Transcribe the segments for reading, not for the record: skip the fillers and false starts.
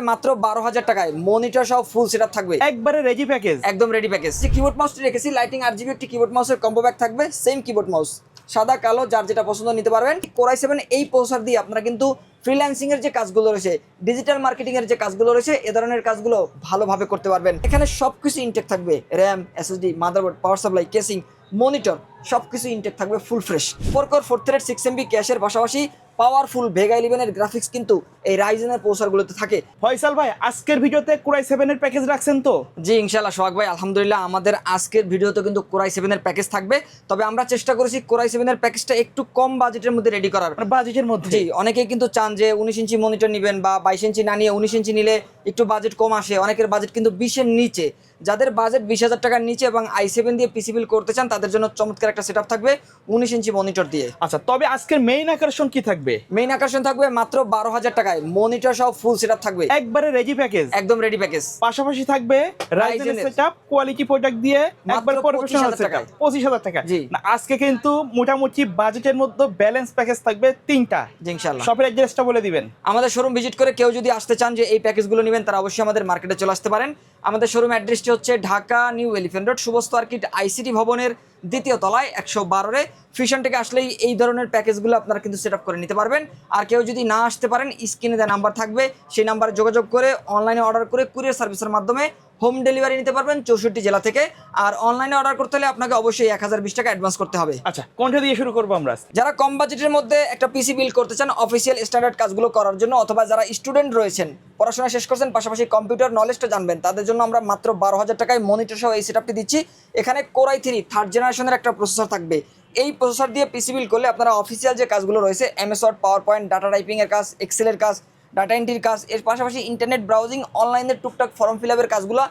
মাত্র 12,000 টাকায় মনিটর সহ ফুল সেটআপ থাকবে, একবারে রেডি প্যাকেজ, একদম রেডি প্যাকেজ। যে কিবোর্ড মাউসটি রেখেছি লাইটিং RGB একটি কিবোর্ড মাউসের কম্বো ব্যাগ থাকবে, সেম কিবোর্ড মাউস সাদা কালো যার যেটা পছন্দ নিতে পারবেন। Core i7 এই প্রসেসর দিয়ে আপনারা কিন্তু ফ্রিল্যান্সিং এর যে কাজগুলো রয়েছে, ডিজিটাল মার্কেটিং এর যে কাজগুলো রয়েছে, এ ধরনের কাজগুলো ভালোভাবে করতে পারবেন। এখানে সবকিছু ইনটেক থাকবে, RAM, SSD, motherboard, power supply, casing, monitor সবকিছু ইনটেক থাকবে full fresh. 4 core 4 thread 6 MB ক্যাশের পাশাপাশি পাওয়ারফুল ভেগা 11 এর গ্রাফিক্স কিন্তু এই রাইজেনের প্রসেসরগুলোতে থাকে। ফয়সাল ভাই আজকের ভিডিওতে Core i7 এর প্যাকেজ রাখছেন তো? জি ইনশাআল্লাহ সোহাগ ভাই, আলহামদুলিল্লাহ আমাদের আজকের ভিডিওতে কিন্তু Core i7 এর প্যাকেজ থাকবে। তবে আমরা চেষ্টা করেছি Core i7 এর প্যাকেজটা একটু কম বাজেটের মধ্যে রেডি করার। বাজেটের মধ্যে? জি, অনেকেই কিন্তু চান যে 19 ইঞ্চি মনিটর নেবেন বা 22 ইঞ্চি না নিয়ে 19 ইঞ্চি নিলে একটু বাজেট কম আসে। অনেকের বাজেট কিন্তু 20 এর নিচে। যাদের বাজেট 20,000 টাকার নিচে এবং i7 দিয়ে পিসি বিল করতে চান তাদের জন্য চমৎকার একটা সেটআপ থাকবে 19 ইঞ্চি মনিটর দিয়ে। আচ্ছা, তবে আজকের মেইন আকর্ষণ কি থাকবে? মেইন আকর্ষণ থাকবে মাত্র 12,000 টাকায় মনিটর সহ ফুল সেটআপ থাকবে, একবারে রেডি প্যাকেজ, একদম রেডি প্যাকেজ। পাশাপাশি থাকবে রাইজেন সেটআপ কোয়ালিটি প্রোডাক্ট দিয়ে একবার প্রফেশনাল সেটআপ 25,000 টাকা। জি, না আজকে কিন্তু মোটামুটি বাজেটের মধ্যে ব্যালেন্স প্যাকেজ থাকবে তিনটা। জি ইনশাআল্লাহ। শপের অ্যাড্রেসটা বলে দিবেন। আমাদের শোরুম ভিজিট করে কেউ যদি আসতে চান যে এই প্যাকেজগুলো নেবেন তারা অবশ্যই আমাদের মার্কেটে চলে আসতে পারেন। আমাদের শোরুম অ্যাড্রেসটি হচ্ছে ঢাকা নিউ এলিফ্যান্ট রোড, শুভস্ত আর্কিড ICT ভবনের 2য় তলায় 112 ফিশন থেকে আসলেই এই ধরনের প্যাকেজগুলো আপনারা কিন্তু সেট আপ করে নিতে পারবেন। আর কেউ যদি না আসতে পারেন স্ক্রিনে দেওয়া নাম্বার থাকবে, সেই নাম্বারে যোগাযোগ করে অনলাইনে অর্ডার করে কুরিয়ার সার্ভিসের মাধ্যমে হোম ডেলিভারি নিতে পারবেন 64 জেলা থেকে। আর অনলাইনে অর্ডার করতে হলে আপনাকে অবশ্যই 1020 টাকা অ্যাডভান্স করতে হবে। আচ্ছা, কোনটা দিয়ে শুরু করবো আমরা? যারা কম বাজেটের মধ্যে একটা পিসি বিল্ড করতে চান অফিসিয়াল স্ট্যান্ডার্ড কাজগুলো করার জন্য, অথবা যারা স্টুডেন্ট রয়েছেন পড়াশোনা শেষ করছেন পাশাপাশি কম্পিউটার নলেজটা জানবেন, তাদের জন্য আমরা মাত্র 12,000 টাকায় মনিটর সহ এই সেটআপটি দিচ্ছি। এখানে Core i3 থার্ড জেনারেশনের একটা প্রসেসর থাকবে। এই প্রসেসর দিয়ে পিসি বিল্ড করলে আপনারা অফিসিয়াল যে কাজগুলো রয়েছে MS word, PowerPoint, data typing এর কাজ, এক্সেলের কাজ, ডাটা এন্ট্রির কাজ, এর পাশাপাশি ইন্টারনেট ব্রাউজিং, অনলাইনের টুকটাক ফর্ম ফিল আপের কাজগুলো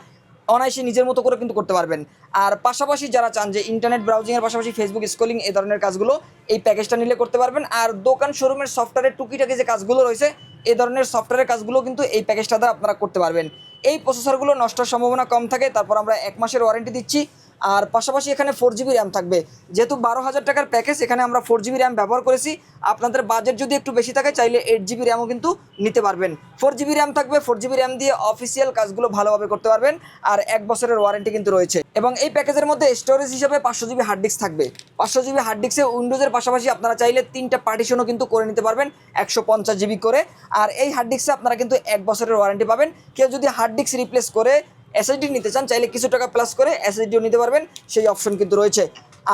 অনায়াসে নিজের মতো করে কিন্তু করতে পারবেন। আর পাশাপাশি যারা চান যে ইন্টারনেট ব্রাউজিংয়ের পাশাপাশি ফেসবুক স্ক্রলিং এই ধরনের কাজগুলো এই প্যাকেজটা নিলে করতে পারবেন। আর দোকান শোরুমের সফটওয়্যারের টুকিটাকি যে কাজগুলো রয়েছে এই ধরনের সফটওয়্যারের কাজগুলো কিন্তু এই প্যাকেজটা দ্বারা আপনারা করতে পারবেন। এই প্রসেসরগুলো নষ্টের সম্ভাবনা কম থাকে, তারপর আমরা 1 মাসের ওয়ারেন্টি দিচ্ছি। আর পাশাপাশি এখানে 4GB র্যাম থাকবে। যেহেতু 12,000 টাকার প্যাকেজ, এখানে আমরা 4GB র্যাম ব্যবহার করেছি। আপনাদের বাজেট যদি একটু বেশি থাকে চাইলে 8GB র্যামও কিন্তু নিতে পারবেন। 4GB র্যাম থাকবে, 4GB র্যাম দিয়ে অফিসিয়াল কাজগুলো ভালোভাবে করতে পারবেন। আর 1 বছরের ওয়ারেন্টি কিন্তু রয়েছে। এবং এই প্যাকেজের মধ্যে স্টোরেজ হিসেবে 500GB হার্ড ডিস্ক থাকবে। 500GB হার্ড ডিস্কে উইন্ডোজের পাশাপাশি আপনারা চাইলে 3টা পার্টিশনও কিন্তু করে নিতে পারবেন 150GB করে। আর এই হার্ড ডিস্কে আপনারা কিন্তু 1 বছরের ওয়ারেন্টি পাবেন। কেউ যদি হার্ড ডিস্ক রিপ্লেস করে SSD নিতে চান চাইলে কিছু টাকা প্লাস করে SSDও নিতে পারবেন, সেই অপশন কিন্তু রয়েছে।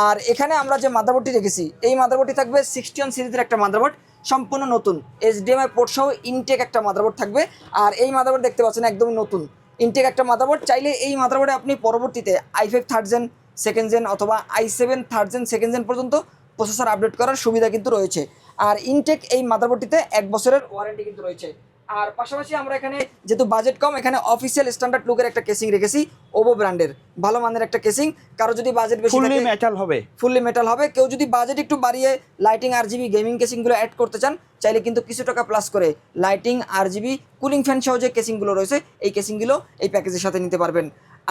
আর এখানে আমরা যে মাদারবোর্ডটি রেখেছি এই মাদারবোর্ডটি থাকবে 61 সিরিজের একটা মাদারবোর্ড, সম্পূর্ণ নতুন HDMI পোর্ট সহ ইনটেক একটা মাদারবোর্ড থাকবে। আর এই মাদারবোর্ড দেখতে পাচ্ছেন একদমই নতুন ইনটেক একটা মাদারবোর্ড। চাইলে এই মাদারবোর্ডে আপনি পরবর্তীতে i5 third gen, second gen অথবা i7 third gen, second gen পর্যন্ত প্রসেসর আপডেট করার সুবিধা কিন্তু রয়েছে। আর ইনটেক এই মাদারবোর্ডটিতে 1 বছরের ওয়ারেন্টি কিন্তু রয়েছে। আর পাশাপাশি আমরা এখানে যেহেতু বাজেট কম, এখানে অফিসিয়াল স্ট্যান্ডার্ড লুকের একটা কেসিং রেখেছি, ওভো ব্র্যান্ডের ভালো মানের একটা কেসিং। কারো যদি বাজেট বেশি থাকে ফুললি মেটাল হবে। কেউ যদি বাজেট একটু বাড়িয়ে লাইটিং RGB গেমিং কেসিংগুলো অ্যাড করতে চান চাইলে কিন্তু কিছু টাকা প্লাস করে লাইটিং RGB কুলিং ফ্যান সহ যে কেসিংগুলো রয়েছে এই কেসিংগুলো এই প্যাকেজের সাথে নিতে পারবেন।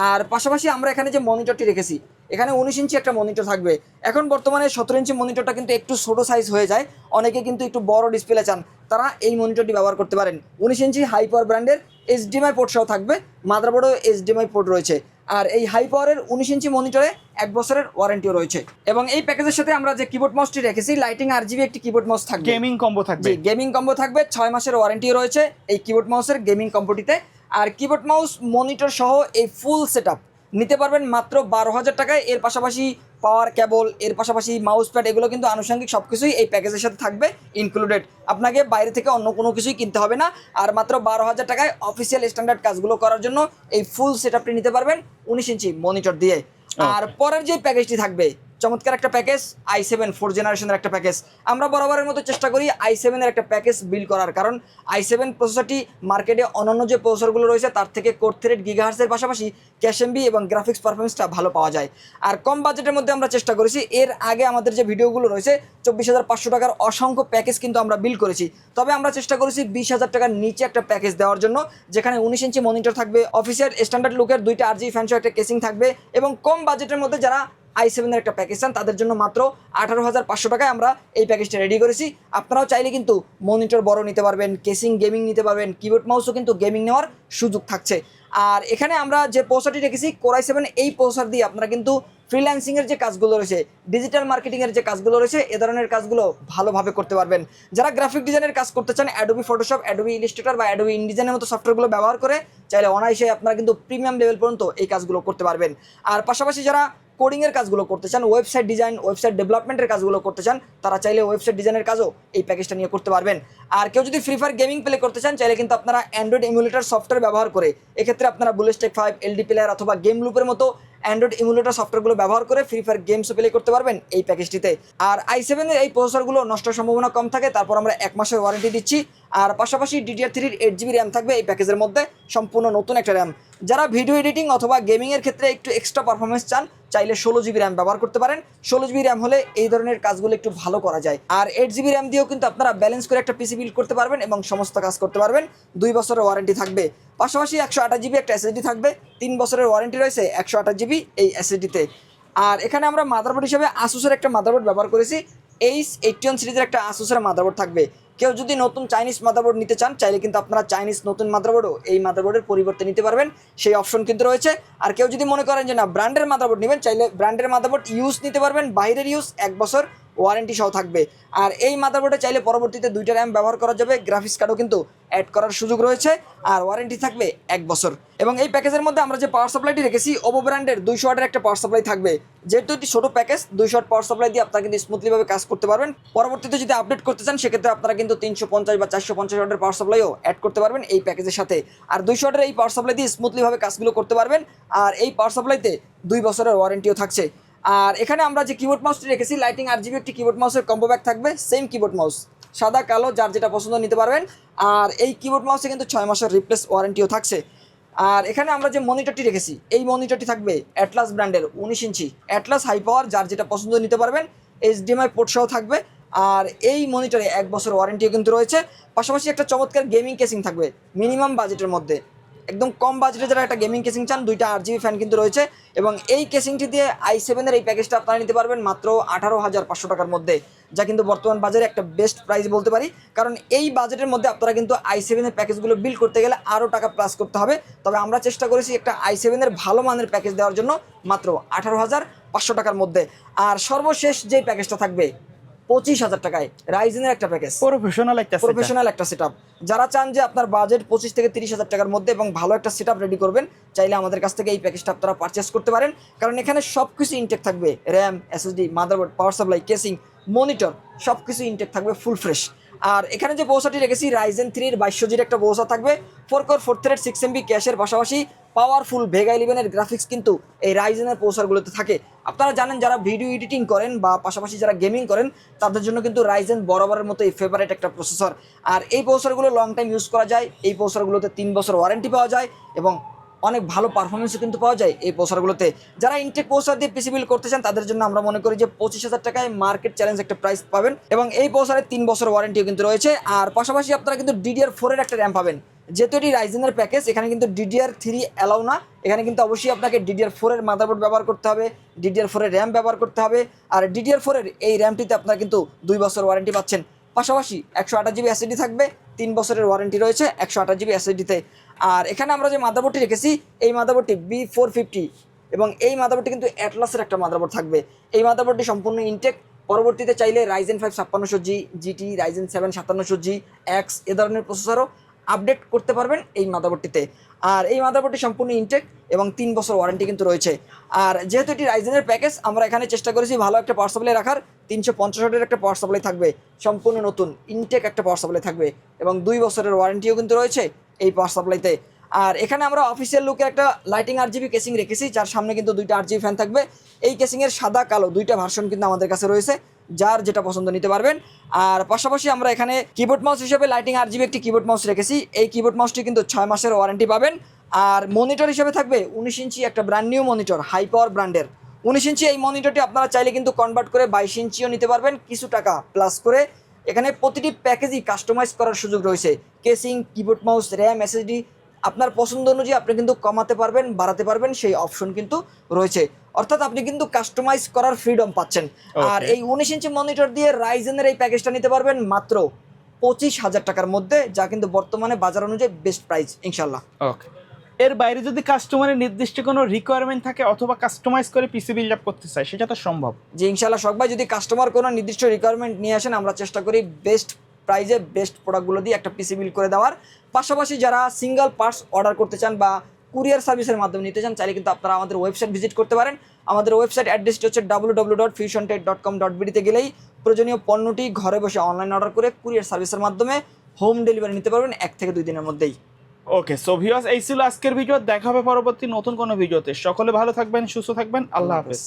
আর পাশাপাশি আমরা এখানে যে মনিটরটি রেখেছি এখানে 19 ইঞ্চি একটা মনিটর থাকবে। এখন বর্তমানে 17 ইঞ্চি মনিটরটা কিন্তু একটু ছোটো সাইজ হয়ে যায়, অনেকে কিন্তু একটু বড় ডিসপ্লে চান, তারা এই মনিটরটি ব্যবহার করতে পারেন। 19 ইঞ্চি হাই পাওয়ার ব্র্যান্ডের HDMI পোর্ট সহ থাকবে, মাদারবোর্ডও HDMI পোর্ট রয়েছে। আর এই হাই পাওয়ারের 19 ইঞ্চি মনিটরে 1 বছরের ওয়ারেন্টিও রয়েছে। এবং এই প্যাকেজের সাথে আমরা যে কিবোর্ড মাউসটি রেখেছি লাইটিং RGB একটি কিবোর্ড মাউস থাকবে, গেমিং কম্বো থাকবে। গেমিং কম্বো থাকবে, 6 মাসের ওয়ারেন্টিও রয়েছে এই কিবোর্ড মাউসের গেমিং কম্বোটিতে। আর কিবোর্ড মাউস মনিটর সহ এই ফুল সেটআপ নিতে পারবেন মাত্র 12,000 টাকায়। এর পাশাপাশি পাওয়ার কেবল, এর পাশাপাশি মাউস প্যাড, এগুলো কিন্তু আনুষঙ্গিক সব কিছুই এই প্যাকেজের সাথে থাকবে ইনক্লুডেড। আপনাকে বাইরে থেকে অন্য কোনো কিছুই কিনতে হবে না। আর মাত্র 12,000 টাকায় অফিসিয়াল স্ট্যান্ডার্ড কাজগুলো করার জন্য এই ফুল সেটআপটি নিতে পারবেন 19 ইঞ্চি মনিটর দিয়ে। আর পরের যে প্যাকেজটি থাকবে চমৎকার একটা প্যাকেজ, i7 4 জেনারেশনের একটা প্যাকেজ। আমরা বরাবরের মতো চেষ্টা করি i7 এর একটা প্যাকেজ বিল্ড করার, কারণ i7 প্রসেসরটি মার্কেটে অন্যান্য যে প্রসেসরগুলো রয়েছে তার থেকে কোর থ্রেড গিগাহার্টসের পাশাপাশি ক্যাশ এমবি এবং গ্রাফিক্স পারফরমেন্সটা ভালো পাওয়া যায়। আর কম বাজেটের মধ্যে আমরা চেষ্টা করেছি, এর আগে আমাদের যে ভিডিওগুলো রয়েছে 24,500 টাকার অসংখ্য প্যাকেজ কিন্তু আমরা বিল্ড করেছি। তবে আমরা চেষ্টা করেছি 20,000 টাকার নিচে একটা প্যাকেজ দেওয়ার জন্য, যেখানে 19 ইঞ্চি মনিটর থাকবে, অফিসিয়াল স্ট্যান্ডার্ড লুকের 2টা RGB ফ্যান সহ একটা কেসিং থাকবে, এবং কম বাজেটের মধ্যে যারা i7 এর একটা প্যাকেজ চান তাদের জন্য মাত্র 18,500 টাকায় আমরা এই প্যাকেজটা রেডি করেছি। আপনারাও চাইলে কিন্তু মনিটর বড় নিতে পারবেন, কেসিং গেমিং নিতে পারবেন, কিবোর্ড মাউসও কিন্তু গেমিং নেওয়ার সুযোগ থাকছে। আর এখানে আমরা যে প্রসেসরটি রেখেছি Core i7 এই প্রসেসর দিয়ে আপনারা কিন্তু ফ্রিল্যান্সিংয়ের যে কাজগুলো রয়েছে, ডিজিটাল মার্কেটিংয়ের যে কাজগুলো রয়েছে, এ ধরনের কাজগুলো ভালোভাবে করতে পারবেন। যারা গ্রাফিক ডিজাইনের কাজ করতে চান অ্যাডোবি ফটোশপ, অ্যাডোবি ইলাস্ট্রেটর বা অ্যাডোবি ইনডিজাইনের মতো সফটওয়্যারগুলো ব্যবহার করে চাইলে অনায়াসে আপনারা কিন্তু প্রিমিয়াম লেভেল পর্যন্ত এই কাজগুলো করতে পারবেন। আর পাশাপাশি যারা কোডিংয়ের কাজগুলো করতে চান, ওয়েবসাইট ডিজাইন, ওয়েবসাইট ডেভেলপমেন্টের কাজগুলো করতে চান, তারা চাইলে ওয়েবসাইট ডিজাইনের কাজও এই প্যাকেজটা নিয়ে করতে পারবেন। আর কেউ যদি ফ্রি ফায়ার গেমিং প্লে করতে চান চাইলে কিন্তু আপনারা অ্যান্ড্রয়েড ইমুলেটর সফটওয়্যার ব্যবহার করে এক্ষেত্রে আপনারা বুলেস্টেক 5, এলডি প্লেয়ার অথবা গেম লুপের মতো অ্যান্ড্রয়েড ইমুলেটর সফটওয়্যারগুলো ব্যবহার করে ফ্রি ফায়ার গেমসও প্লে করতে পারবেন এই প্যাকেজটিতে। আর i7 এর এই প্রসেসরগুলো নষ্টের সম্ভাবনা কম থাকে, তারপর আমরা 1 মাসের ওয়ারেন্টি দিচ্ছি। আর পাশাপাশি DDR3 এর 8GB র্যাম থাকবে এই প্যাকেজের মধ্যে, সম্পূর্ণ নতুন একটা র্যাম। যারা ভিডিও এডিটিং অথবা গেমিংয়ের ক্ষেত্রে একটু এক্সট্রা পারফরমেন্স চান চাইলে 16GB র্যাম ব্যবহার করতে পারেন। 16GB র্যাম হলে এই ধরনের কাজগুলো একটু ভালো করা যায়। আর 8GB র্যাম দিয়েও কিন্তু আপনারা ব্যালেন্স করে একটা পিসি বিল্ড করতে পারবেন এবং সমস্ত কাজ করতে পারবেন। 2 বছরের ওয়ারেন্টি থাকবে। পাশাপাশি 128GB একটা SSD থাকবে। 3 বছরের ওয়ারেন্টি রয়েছে 128GB এই SSDতে। আর এখানে আমরা মাদারবোর্ড হিসেবে আসুসের একটা মাদারবোর্ড ব্যবহার করেছি। H81 সিরিজের একটা আসুসের মাদারবোর্ড থাকবে। কেউ যদি নতুন চাইনিজ মাদারবোর্ড নিতে চান চাইলে কিন্তু আপনারা চাইনিজ নতুন মাদারবোর্ডও এই মাদারবোর্ডের পরিবর্তে নিতে পারবেন, সেই অপশন কিন্তু রয়েছে। আর কেউ যদি মনে করেন যে না ব্র্যান্ডের মাদারবোর্ড নেবেন চাইলে ব্র্যান্ডের মাদারবোর্ড ইউজ নিতে পারবেন, বাইরের ইউজ 1 বছর ওয়ারেন্টি সহ থাকবে। আর এই মাদারবোর্ডে চাইলে পরবর্তীতে 2টা র্যাম ব্যবহার করা যাবে, গ্রাফিক্স কার্ডও কিন্তু অ্যাড করার সুযোগ রয়েছে, আর ওয়ারেন্টি থাকবে 1 বছর। এবং এই প্যাকেজের মধ্যে আমরা যে পাওয়ার সাপ্লাইটি রেখেছি ওপো ব্র্যান্ডের 200 ওয়াটের একটা পাওয়ার সাপ্লাই থাকবে। যেহেতু এটি ছোটো প্যাকেজ, 200 ওয়াট পাওয়ার সাপ্লাই দিয়ে আপনারা কিন্তু স্মুথলিভাবে কাজ করতে পারবেন। পরবর্তীতে যদি আপডেট করতে চান সেক্ষেত্রে আপনারা কিন্তু 350 বা 450 ওয়াটের পাওয়ার সাপ্লাইও অ্যাড করতে পারবেন এই প্যাকেজের সাথে। আর 200 ওয়াটের এই পাওয়ার সাপ্লাই দিয়ে স্মুথলিভাবে কাজগুলো করতে পারবেন। আর এই পাওয়ার সাপ্লাইতে 2 বছরের ওয়ারেন্টিও থাকছে। আর এখানে আমরা যে কিবোর্ড মাউসটি রেখেছি লাইটিং RGB একটি কিবোর্ড মাউসের কম্বো ব্যাগ থাকবে, সেম কিবোর্ড মাউস, সাদা কালো যার যেটা পছন্দ নিতে পারবেন। আর এই কিবোর্ড মাউসে কিন্তু 6 মাসের রিপ্লেস ওয়ারেন্টিও থাকছে। আর এখানে আমরা যে মনিটরটি রেখেছি এই মনিটরটি থাকবে অ্যাটলাস ব্র্যান্ডের 19 ইঞ্চি অ্যাটলাস হাই পাওয়ার, যার যেটা পছন্দ নিতে পারবেন। HDMI পোর্ট সহ থাকবে। আর এই মনিটরে 1 বছর ওয়ারেন্টিও কিন্তু রয়েছে। পাশাপাশি একটা চমৎকার গেমিং কেসিং থাকবে মিনিমাম বাজেটের মধ্যে, একদম কম বাজেটে যারা একটা গেমিং কেসিং চান 2টা RGB ফ্যান কিন্তু রয়েছে। এবং এই কেসিংটি দিয়ে i7 এর এই প্যাকেজটা আপনারা নিতে পারবেন মাত্র 18,500 টাকার মধ্যে, যা কিন্তু বর্তমান বাজারে একটা বেস্ট প্রাইস বলতে পারি। কারণ এই বাজেটের মধ্যে আপনারা কিন্তু i7 এর প্যাকেজগুলো বিল্ড করতে গেলে আরও টাকা প্লাস করতে হবে। তবে আমরা চেষ্টা করেছি একটা i7 এর ভালো মানের প্যাকেজ দেওয়ার জন্য মাত্র 18,500 টাকার মধ্যে। আর সর্বশেষ যেই প্যাকেজটা থাকবে 25,000 টাকায় রাইজেনের একটা প্যাকেজ, প্রফেশনাল একটা সেটআপ। যারা চান যে আপনার বাজেট 25 থেকে 30,000 টাকার মধ্যে এবং ভালো একটা সেটআপ রেডি করবেন চাইলে আমাদের কাছ থেকে এই প্যাকেজটা আপনারা পারচেস করতে পারেন। কারণ এখানে সব কিছু ইনটেক থাকবে, RAM, SSD, motherboard, power supply, casing, monitor সব কিছু ইনটেক থাকবে ফুল ফ্রেশ। আর এখানে যে প্রসেসরটি রেখেছি Ryzen 3 এর 2200G একটা প্রসেসর থাকবে, 4 কোর 4 থ্রেড 6 MB ক্যাশের পাশাপাশি পাওয়ারফুল ভেগা 11 এর গ্রাফিক্স কিন্তু এই রাইজেনের প্রসেসরগুলোতে থাকে। আপনারা জানেন যারা ভিডিও এডিটিং করেন বা পাশাপাশি যারা গেমিং করেন তাদের জন্য কিন্তু রাইজেন বরাবরের মতো এই ফেভারিট একটা প্রসেসর। আর এই প্রসেসরগুলো লং টাইম ইউজ করা যায়, এই প্রসেসরগুলোতে 3 বছর ওয়ারেন্টি পাওয়া যায় এবং অনেক ভালো পারফরমেন্সও কিন্তু পাওয়া যায় এই প্রসেসরগুলোতে। যারা ইনটেক প্রসেসর দিয়ে পিসি বিল্ড করতে চান তাদের জন্য আমরা মনে করি যে 25,000 টাকায় মার্কেট চ্যালেঞ্জ একটা প্রাইস পাবেন এবং এই প্রসেসরে 3 বছর ওয়ারেন্টিও কিন্তু রয়েছে। আর পাশাপাশি আপনারা কিন্তু DDR4 এর একটা র্যাম পাবেন। যেহেতু এটি রাইজেনের প্যাকেজ এখানে কিন্তু DDR3 অ্যালাউ না, এখানে কিন্তু অবশ্যই আপনাকে DDR4 এর মাদারবোর্ড ব্যবহার করতে হবে, DDR4 এর র্যাম ব্যবহার করতে হবে। আর DDR4 এর এই র্যামটিতে আপনারা কিন্তু 2 বছর ওয়ারেন্টি পাচ্ছেন। পাশাপাশি 128GB SSD থাকবে, 3 বছরের ওয়ারেন্টি রয়েছে 128GB SSDতে। আর এখানে আমরা যে মাদারবোর্ডটি রেখেছি এই মাদারবোর্ডটি B450 এবং এই মাদারবোর্ডটি কিন্তু অ্যাটলাসের একটা মাদারবোর্ড থাকবে। এই মাদারবোর্ডটি সম্পূর্ণ ইনটেক। পরবর্তীতে চাইলে Ryzen 5 5600G, GT, Ryzen 7 5700G, X এ ধরনের প্রসেসরও আপডেট করতে পারবেন এই মাদারবোর্ডটিতে। আর এই মাদারবোর্ডটি সম্পূর্ণ ইনটেক এবং 3 বছর ওয়ারেন্টি কিন্তু রয়েছে। আর যেহেতু এটি রাইজেনের প্যাকেজ আমরা এখানে চেষ্টা করেছি ভালো একটা পাওয়ার সাপ্লাই রাখার, 350 ওয়াটের একটা পাওয়ার সাপ্লাই থাকবে, সম্পূর্ণ নতুন ইনটেক একটা পাওয়ার সাপ্লাই থাকবে এবং 2 বছরের ওয়ারেন্টিও কিন্তু রয়েছে এই পাওয়ার সাপ্লাইতে। আর এখানে আমরা অফিসিয়াল লুকে একটা লাইটিং RGB কেসিং রেখেছি, যার সামনে কিন্তু 2টা RGB ফ্যান থাকবে। এই কেসিংয়ের সাদা কালো 2টা ভার্সন কিন্তু আমাদের কাছে রয়েছে, যার যেটা পছন্দ নিতে পারবেন। আর পাশাপাশি আমরা এখানে কিবোর্ড মাউস হিসেবে লাইটিং RGB একটি কিবোর্ড মাউস রেখেছি। এই কিবোর্ড মাউসটি কিন্তু 6 মাসের ওয়ারেন্টি পাবেন। আর মনিটর হিসেবে থাকবে 19 ইঞ্চি একটা brand new monitor, high power ব্র্যান্ডের 19 ইঞ্চি। এই মনিটরটি আপনারা চাইলে কিন্তু কনভার্ট করে 22 ইঞ্চিও নিতে পারবেন কিছু টাকা প্লাস করে। এখানে প্রতিটি প্যাকেজই কাস্টমাইজ করার সুযোগ রয়েছে, casing, keyboard mouse, RAM, SSD আপনার পছন্দ অনুযায়ী আপনি কিন্তু কমাতে পারবেন, বাড়াতে পারবেন, সেই অপশন কিন্তু রয়েছে। অর্থাৎ আপনি কিন্তু কাস্টমাইজ করার ফ্রিডম পাচ্ছেন। আর Okay. এই 19 ইঞ্চি মনিটর দিয়ে রাইজেনের এই প্যাকেজটা নিতে পারবেন মাত্র 25,000 টাকার মধ্যে, যা কিন্তু বর্তমানে বাজার অনুযায়ী বেস্ট প্রাইস ইনশাল্লাহ। ওকে, এর বাইরে যদি কাস্টমারের নির্দিষ্ট কোনো রিকোয়ারমেন্ট থাকে অথবা কাস্টমাইজ করে পিসি বিল্ড আপ করতে চায়, সেটা তো সম্ভব। যে ইনশাল্লাহ শখ ভাই, যদি কাস্টমার কোনো নির্দিষ্ট রিকোয়ারমেন্ট নিয়ে আসেন, আমরা চেষ্টা করি বেস্ট প্রাইজে বেস্ট প্রোডাক্টগুলো দিয়ে একটা পিসি বিল্ড করে দেওয়ার। পাশাপাশি যারা সিঙ্গেল পার্টস অর্ডার করতে চান বা কুরিয়ার সার্ভিসের মাধ্যমে নিতে চান, চাইলে কিন্তু আপনারা আমাদের ওয়েবসাইট ভিজিট করতে পারেন। আমাদের ওয়েবসাইট অ্যাড্রেসটি হচ্ছে www.fusiontech.com.bd তে গেলেই প্রয়োজনীয় পণ্যটি ঘরে বসে অনলাইন অর্ডার করে কুরিয়ার সার্ভিসের মাধ্যমে হোম ডেলিভারি নিতে পারবেন 1 থেকে 2 দিনের মধ্যেই। ওকে, সো ভিউয়ার্স, এই ছিল আজকের ভিডিও। দেখা হবে পরবর্তী নতুন কোনো ভিডিওতে। সকলে ভালো থাকবেন, সুস্থ থাকবেন, আল্লাহ হাফেজ।